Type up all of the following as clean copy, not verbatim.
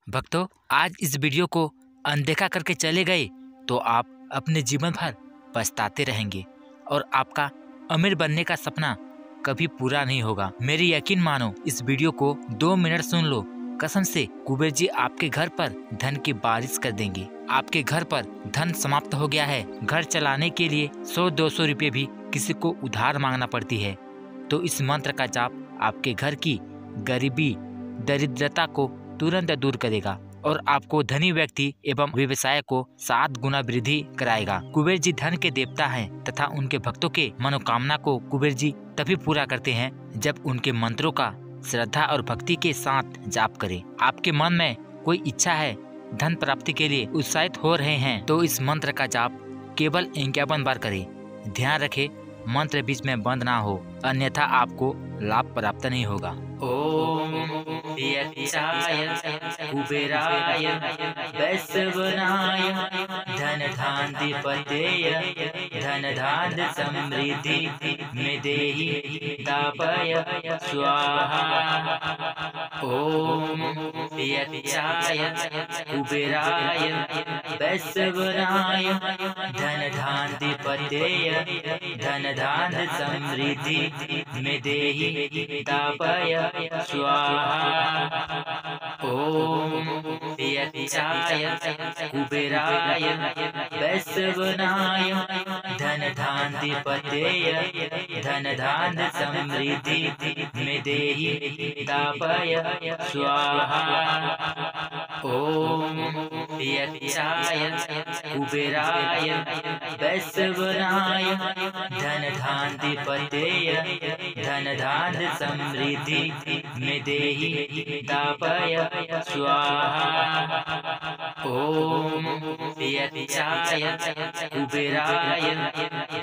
भक्तों, आज इस वीडियो को अनदेखा करके चले गए तो आप अपने जीवन भर पछताते रहेंगे और आपका अमीर बनने का सपना कभी पूरा नहीं होगा। मेरी यकीन मानो, इस वीडियो को 2 मिनट सुन लो। कसम से कुबेर जी आपके घर पर धन की बारिश कर देंगे। आपके घर पर धन समाप्त हो गया है। घर चलाने के लिए 100-200 रुपये भी किसी को उधार मांगना पड़ती है। तो इस मंत्र का जाप आपके घर की गरीबी दरिद्रता को तुरंत दूर करेगा और आपको धनी व्यक्ति एवं व्यवसाय को 7 गुना वृद्धि कराएगा। कुबेर जी धन के देवता हैं तथा उनके भक्तों के मनोकामना को कुबेर जी तभी पूरा करते हैं जब उनके मंत्रों का श्रद्धा और भक्ति के साथ जाप करें। आपके मन में कोई इच्छा है, धन प्राप्ति के लिए उत्साहित हो रहे हैं, तो इस मंत्र का जाप केवल 51 बार करें। ध्यान रखें, मंत्र बीच में बंद ना हो, अन्यथा आपको लाभ प्राप्त नहीं होगा। ओम यक्षाय कुबेराय वैश्वनाय धन धान्यपतये धन धान्य समृद्धि में देहि तापय स्वाहा। ओम यक्षाय कुबेराय वैश्वनाय धन धान्यपतये धन धान्य समृद्धि में देहि तापय स्वाहा। ओम यक्षाय कुबेराय वैश्वनाय धन धान्यपतये धन धान्य समृद्धि में देहि तापय स्वाहा। ओम यक्षाय कुबेराय वैश्वनाय धन धान्यपतये धन धान्य समृद्धि में देहि तापय स्वाहा। ओम यक्षाय कुबेराय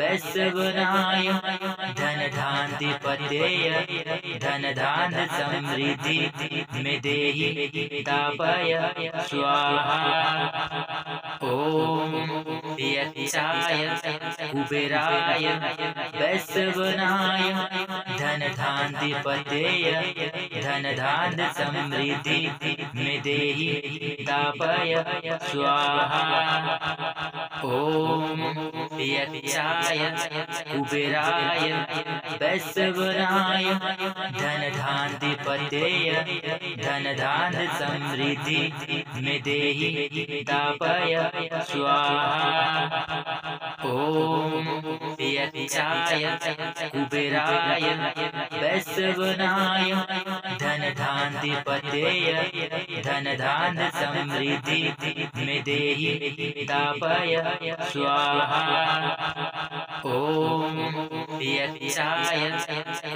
वैश्वनाय धन धान्यपतये धन धान्य समृद्धि में देहि तापय स्वाहा। ओम यक्षाय कुबेराय वैश्वनाय धन धान्यपतये धन धान्य समृद्धि में देहि तापय स्वाहा। ओम यक्षाय कुबेराय वैश्वनाय धन धान्यपतये धन धान्य समृद्धि में देहि तापय स्वाहा। ओम यक्षाय कुबेराय वैश्वनाय धन धान्यपतये धन धान्य समृद्धि में देहि तापय स्वाहा। ओम यक्षाय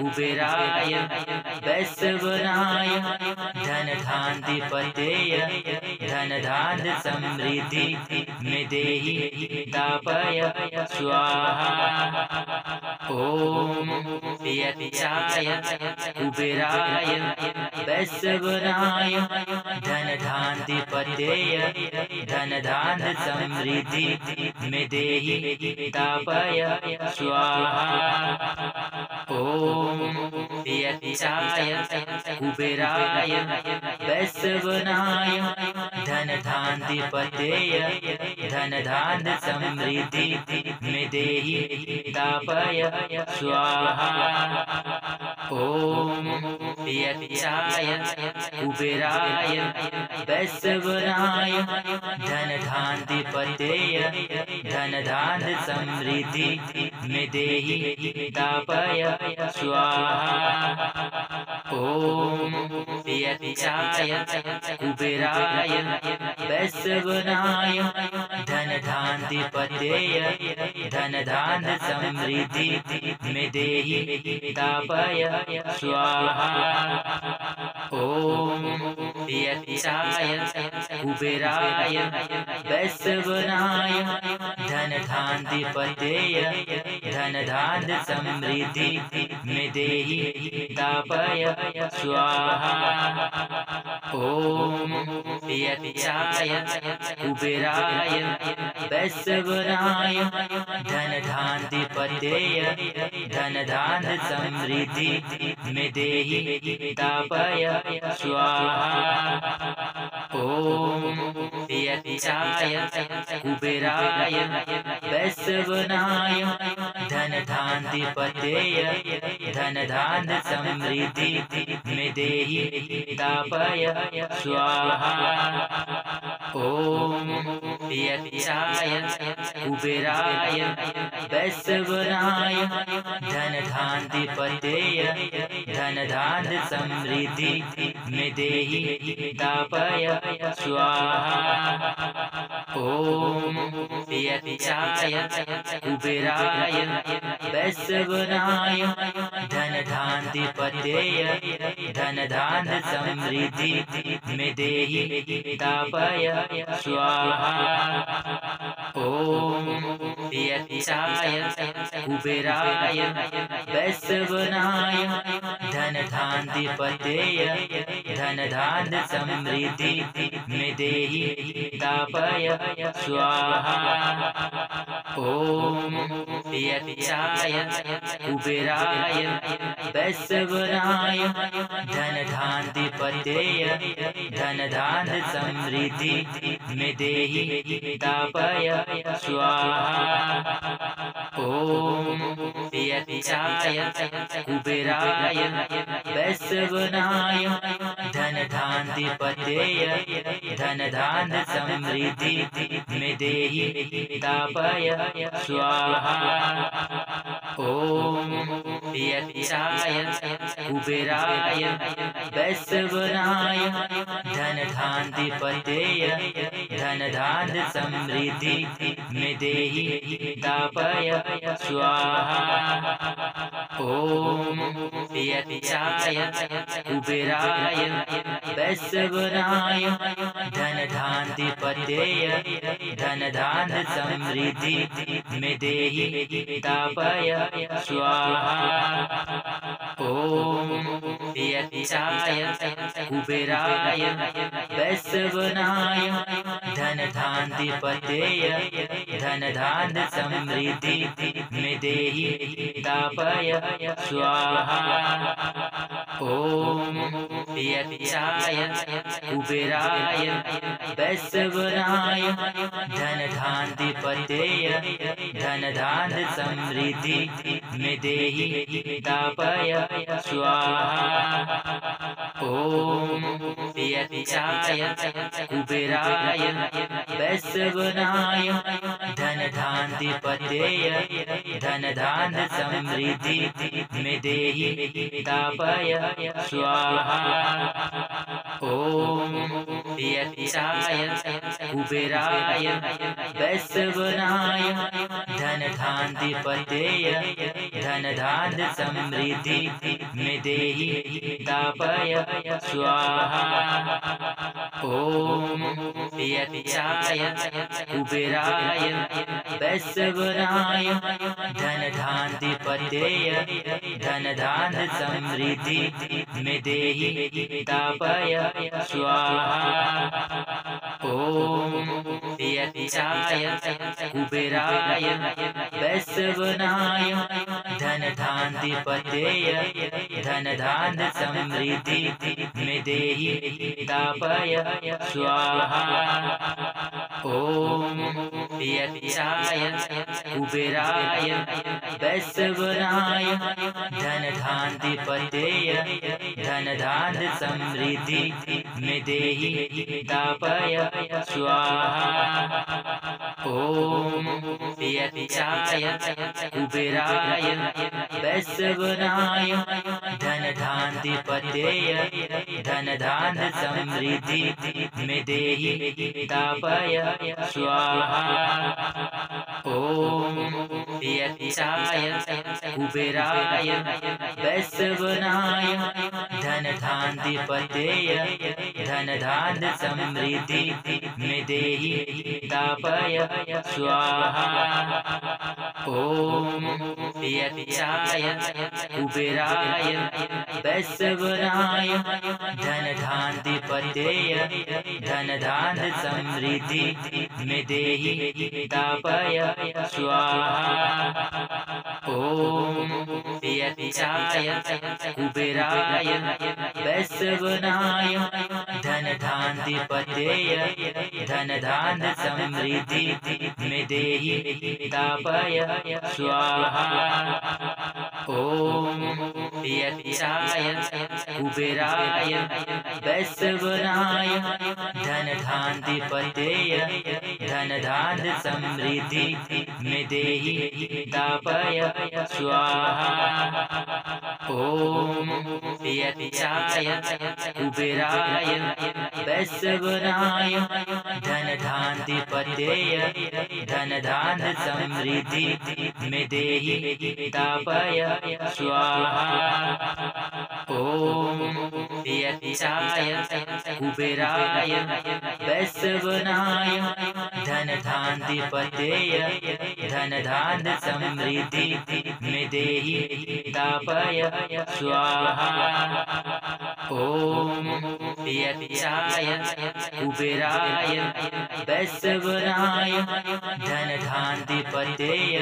कुबेराय वैश्वनाय धन धान्यपतये धन धान्य समृद्धि में देहि तापय स्वाहा। ओम यक्षाय कुबेराय वैश्वनाय धन धान्यपतये धन धान्य समृद्धि में देहि तापय स्वाहा। ओम यक्षाय कुबेराय वैश्वनाय धन धान्यपतये धन धान्य समृद्धि में देहि तापय स्वाहा। ओम यक्षाय कुबेराय वैश्वनाय धन धान्यपतये धन धान्य समृद्धि में देहि तापय स्वाहा। ओम यक्षाय कुबेराय वैश्वनाय धन धान्यपतये धन धान्य समृद्धि में देहि तापय स्वाहा। ओम यक्षाय कुबेराय वैश्वनाय धन धान्यपतये धन धान्य समृद्धि में देहि तापय स्वाहा। ओम यक्षाय कुबेराय वैश्वनाय धन धान्यपतये धन धान्य समृद्धि में देहि तापय स्वाहा। ॐ यक्षाय कुबेराय वैश्रवणाय धनधान्तिपतये धनधान्य समृद्धि में देहि दापय स्वाहा। ॐ यक्षाय कुबेराय वैश्रवणाय धनधान्तिपतये धनधान्य समृद्धि में देहि दापय स्वाहा। ॐ यक्षाय कुबेराय वैश्रवणाय धनधान्तिपतये धनधान्य समृद्धि में देहि दापय स्वाहा। ॐ यक्षाय कुबेराय वैश्रवणाय धनधान्तिपतये धनधान्य समृद्धि में देहि दापय स्वाहा। ॐ यक्षाय कुबेराय वैश्रवणाय धनधान्तिपतये धनधान्य समृद्धि में देहि दापय स्वाहा। ॐ यक्षाय कुबेराय वैश्रवणाय धनधान्तिपतये धनधान्य समृद्धि में देहि दापय स्वाहा। ॐ यक्षाय कुबेराय वैश्रवणाय धनधान्तिपतये धनधान्य समृद्धि में देहि दापय स्वाहा। ॐ यक्षाय कुबेराय वैश्रवणाय धनधान्तिपतये धनधान्य समृद्धि में देहि दापय स्वाहा। ॐ यक्षाय कुबेराय वैश्रवणाय धनधान्तिपतये धनधान्य समृद्धि में देहि दापय स्वाहा। ॐ यक्षाय कुबेराय वैश्रवणाय धनधान्तिपतये धनधान्य समृद्धि में देहि दापय स्वाहा। ॐ यक्षाय कुबेराय वैश्रवणाय धनधान्तिपतये धनधान्य समृद्धि में देहि दापय स्वाहा। ॐ यक्षाय कुबेराय वैश्रवणाय धनधान्तिपतये धनधान्य समृद्धि में देहि दापय स्वाहा। ॐ यक्षाय कुबेराय वैश्रवणाय धनधान्तिपतये धनधान्य समृद्धि में देहि दापय स्वाहा। ॐ यक्षाय कुबेराय वैश्रवणाय धनधान्तिपतये धनधान्य समृद्धि में देहि दापय स्वाहा। ॐ यक्षाय कुबेराय वैश्रवणाय धनधान्तिपतये धनधान्य समृद्धि में देहि दापय स्वाहा। ॐ यक्षाय कुबेराय वैश्रवणाय धनधान्तिपतये धनधान्य समृद्धि में देहि दापय स्वाहा। ॐ यक्षाय कुबेराय वैश्रवणाय धनधान्तिपतये धनधान्य समृद्धि में देहि दापय स्वाहा। ॐ यक्षाय कुबेराय वैश्रवणाय धनधान्तिपतये धनधान्य समृद्धि में देहि दापय स्वाहा। ॐ यक्षाय कुबेराय वैश्रवणाय धनधान्तिपतये धनधान्य समृद्धि में देहि तापय स्वाहा। ओम यक्षाय कुबेराय वैश्रवणाय धनधान्तिपतये धनधान्य समृद्धि में देहि तापय स्वाहा। ओम यक्षाय कुबेराय वैश्रवणाय धनधान्तिपतये धनधान्य समृद्धि में देहि तापय स्वाहा। ओम यक्षाय कुबेराय वैश्रवणाय धनधान्तिपतये धनधान्य समृद्धि में देहि तापय स्वाहा। ओम यक्षाय कुबेराय वैश्रवणाय धनधान्तिपतये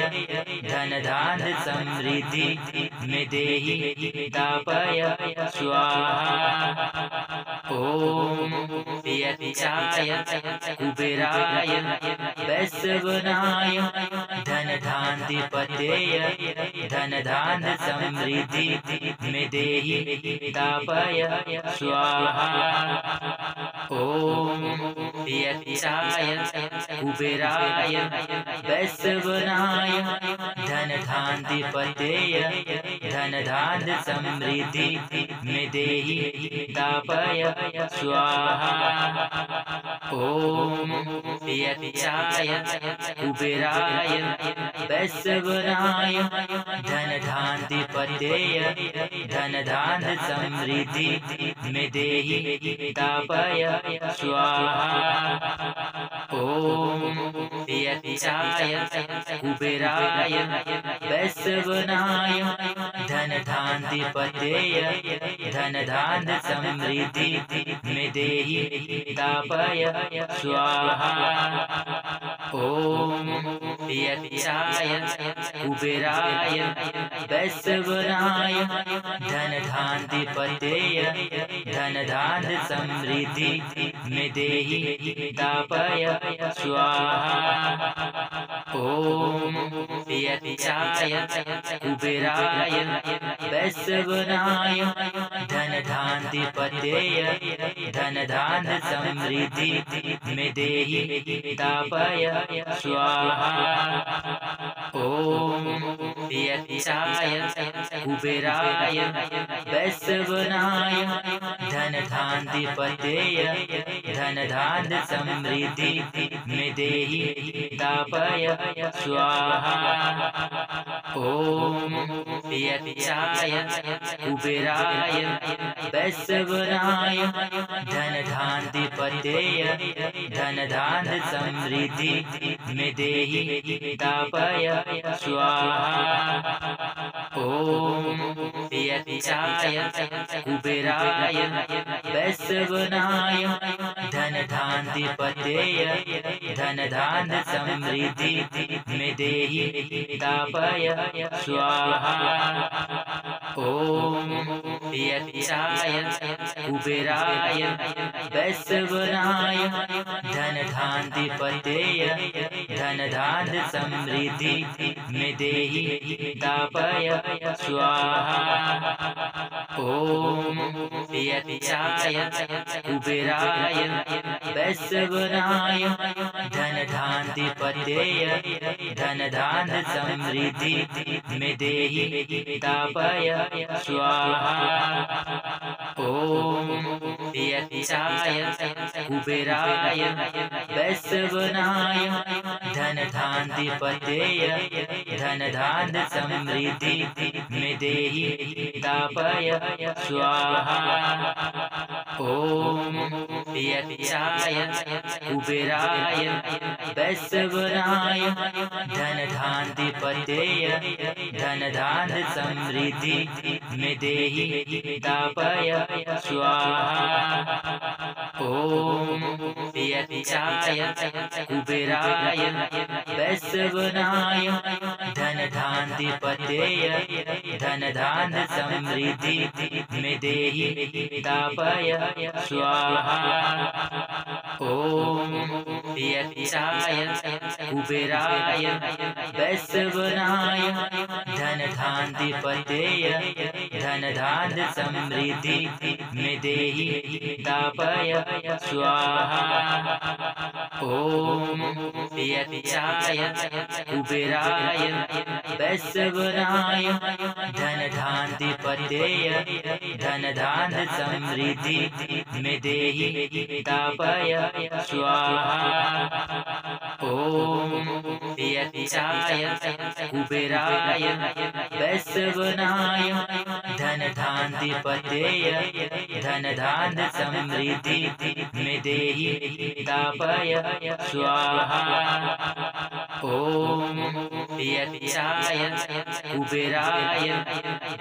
धनधान्य समृद्धि में देहि तापय स्वाहा। ओम यक्षाय कुबेराय वैश्रवणाय धनधान्तिपतये धनधान्य समृद्धि में देहि तापय स्वाहा। ओम यक्षाय कुबेराय वैश्रवणाय धनधान्तिपतये धनधान्य समृद्धि में देहि तापय स्वाहा। ओम यक्षाय कुबेराय वैश्रवणाय धनधान्तिपतये धनधान्य समृद्धि में देहि तापय स्वाहा। ओम यक्षाय कुबेराय वैश्रवणाय धनधान्तिपतये धनधान्य समृद्धि में देहि तापय स्वाहा। ओम यक्षाय कुबेराय वैश्रवणाय धनधान्तिपतये धनधान्य समृद्धि में देहि तापय स्वाहा। ओम यक्षाय कुबेराय वैश्रवणाय धनधान्तिपतये धनधान्य समृद्धि में देहि तापय स्वाहा। ओम यक्षाय कुबेराय वैश्रवणाय धनधान्तिपतये धनधान्य समृद्धि में देहि तापय स्वाहा। ओम यक्षाय कुबेराय वैश्रवणाय धनधान्तिपतये धनधान्य समृद्धि में देहि तापय स्वाहा। ओम यक्षाय कुबेराय वैश्रवणाय धनधान्तिपतये धनधान्य समृद्धि में देहि तापय स्वाहा। ओम यक्षाय कुबेराय वैश्रवणाय धनधान्तिपतये धनधान्य समृद्धि में देहि तापय स्वाहा। ओम यक्षाय कुबेराय वैश्रवणाय धनधान्तिपतये धनधान्य समृद्धि में देहि तापय स्वाहा। ओम यक्षाय कुबेराय वैश्रवणाय धनधान्तिपतये धनधान्य समृद्धि में देहि तापय स्वाहा। ओम यक्षाय कुबेराय वैश्वनाय धन धान्तिपतये धन धान्य समृद्धि में देहि तापय स्वाहा। ओम यक्षाय कुबेराय वैश्वनाय धन धान्तिपतये धन धान्य समृद्धि में देहि तापय स्वाहा। ओम यक्षाय कुबेराय वैश्वनाय धन धान्तिपतये धन धान्य समृद्धि में देहि तापय स्वाहा। ओम यक्षाय कुबेराय वैश्वनाय धन धान्तिपतये धन धान्य समृद्धि में देहि तापय स्वाहा। ओम यक्षाय कुबेराय वैश्वनाय धन धान्तिपतये धन धान्य समृद्धि में देहि तापय स्वाहा। ओम यक्षाय कुबेराय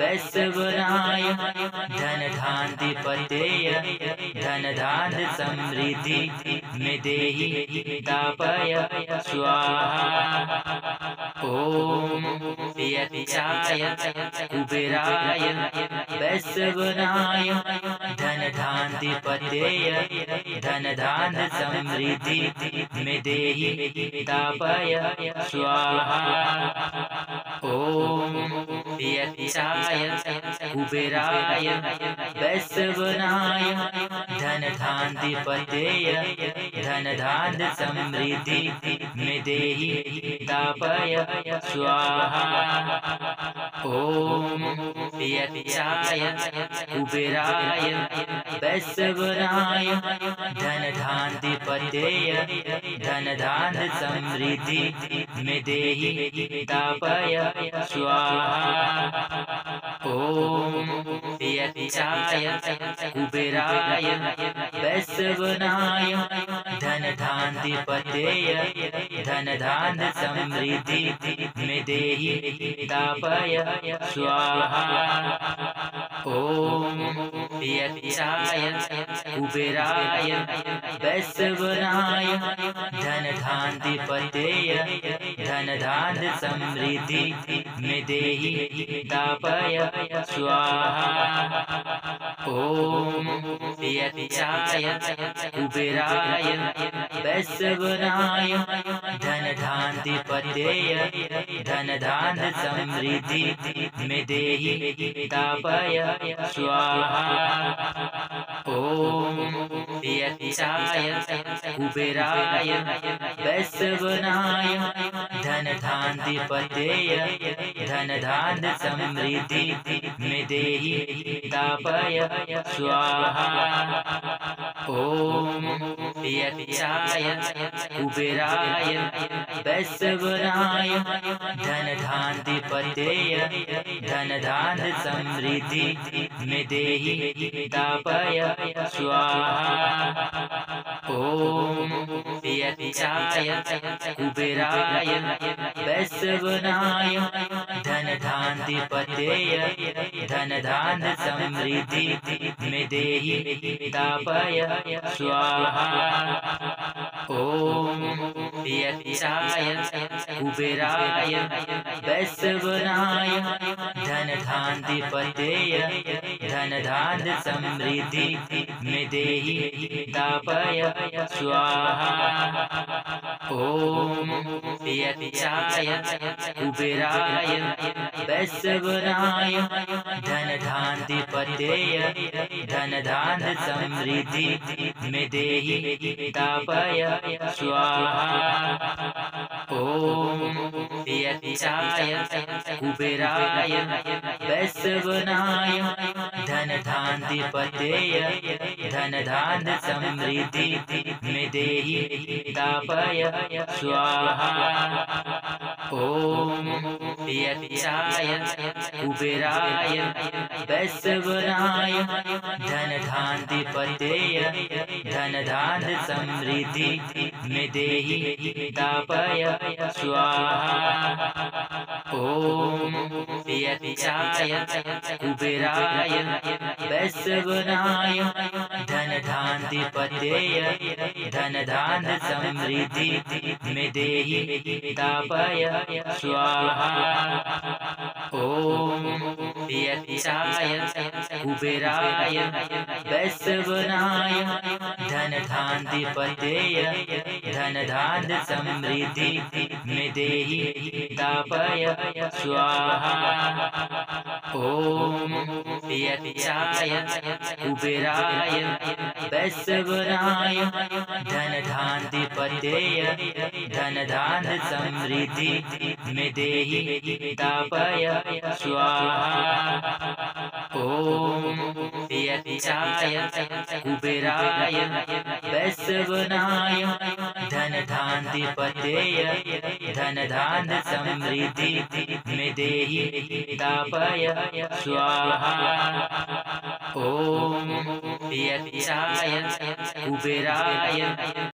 वैश्वनाय धन धान्तिपतये धन धान्य समृद्धि में देहि तापय स्वाहा। ओम यक्षाय कुबेराय वैश्वनाय धन धान्तिपतये धन धान्य समृद्धि में देहि तापय स्वाहा। ओम यक्षाय कुबेराय वैश्वनाय धन धान्तिपतये धन धान्य समृद्धि में देहि तापय स्वाहा। ओम यक्षाय कुबेराय वैश्वनाय धन धान्तिपतये धन धान्य समृद्धि में देहि तापय स्वाहा। ओम यक्षाय कुबेराय वैश्वनाय धन धान्तिपतये धन धान्य समृद्धि में देहि तापय स्वाहा। ओम यक्षाय कुबेराय वैश्वनाय धन धान्तिपतये धन धान्य समृद्धि में देहि तापय स्वाहा। ओम यक्षाय कुबेराय वैश्वनाय धन धान्तिपतये धन धान्य समृद्धि में देहि तापय स्वाहा। ओम यक्षाय कुबेराय वैश्वनाय धन धान्तिपतये धन धान्य समृद्धि में देहि तापय स्वाहा। ओम यक्षाय कुबेराय वैश्वनाय धन धान्तिपतये धन धान्य समृद्धि में देहि तापय स्वाहा। ओम यक्षाय कुबेराय वैश्वनाय धन धान्तिपतये धन धान्य समृद्धि में देहि तापय स्वाहा। ओम यक्षाय कुबेराय वैश्वनाय धन धान्तिपतये धन धान्य समृद्धि में देहि तापय स्वाहा। ओम यक्षाय कुबेराय वैश्वनाय धन धान्तिपतये धन धान्य समृद्धि में देहि तापय स्वाहा। ओम यक्षाय कुबेराय वैश्वनाय धन धान्तिपतये धन धान्य समृद्धि में देहि तापय स्वाहा। ओम यक्षाय कुबेराय वैश्वनाय धन धान्तिपतये धन धान समृद्धि में देहि दापय स्वाहा। ओम यक्षाय कुबेराय वैश्वनाय धन धान्तिपतये धन धान समृद्धि में देहि दापय स्वाहा। ओम यक्षाय कुबेराय वैश्वनाय धन धान्तिपतये धन धान समृद्धि में देहि दापय स्वाहा। ओम यक्षाय कुबेराय वैश्वनाय धन धान्तिपतये धन धान समृद्धि में देहि दापय स्वाहा। ओम यक्षाय कुबेराय वैश्वनाय धन धान्तिपतये धन धान समृद्धि में देहि दापय स्वाहा। ओम यक्षाय कुबेराय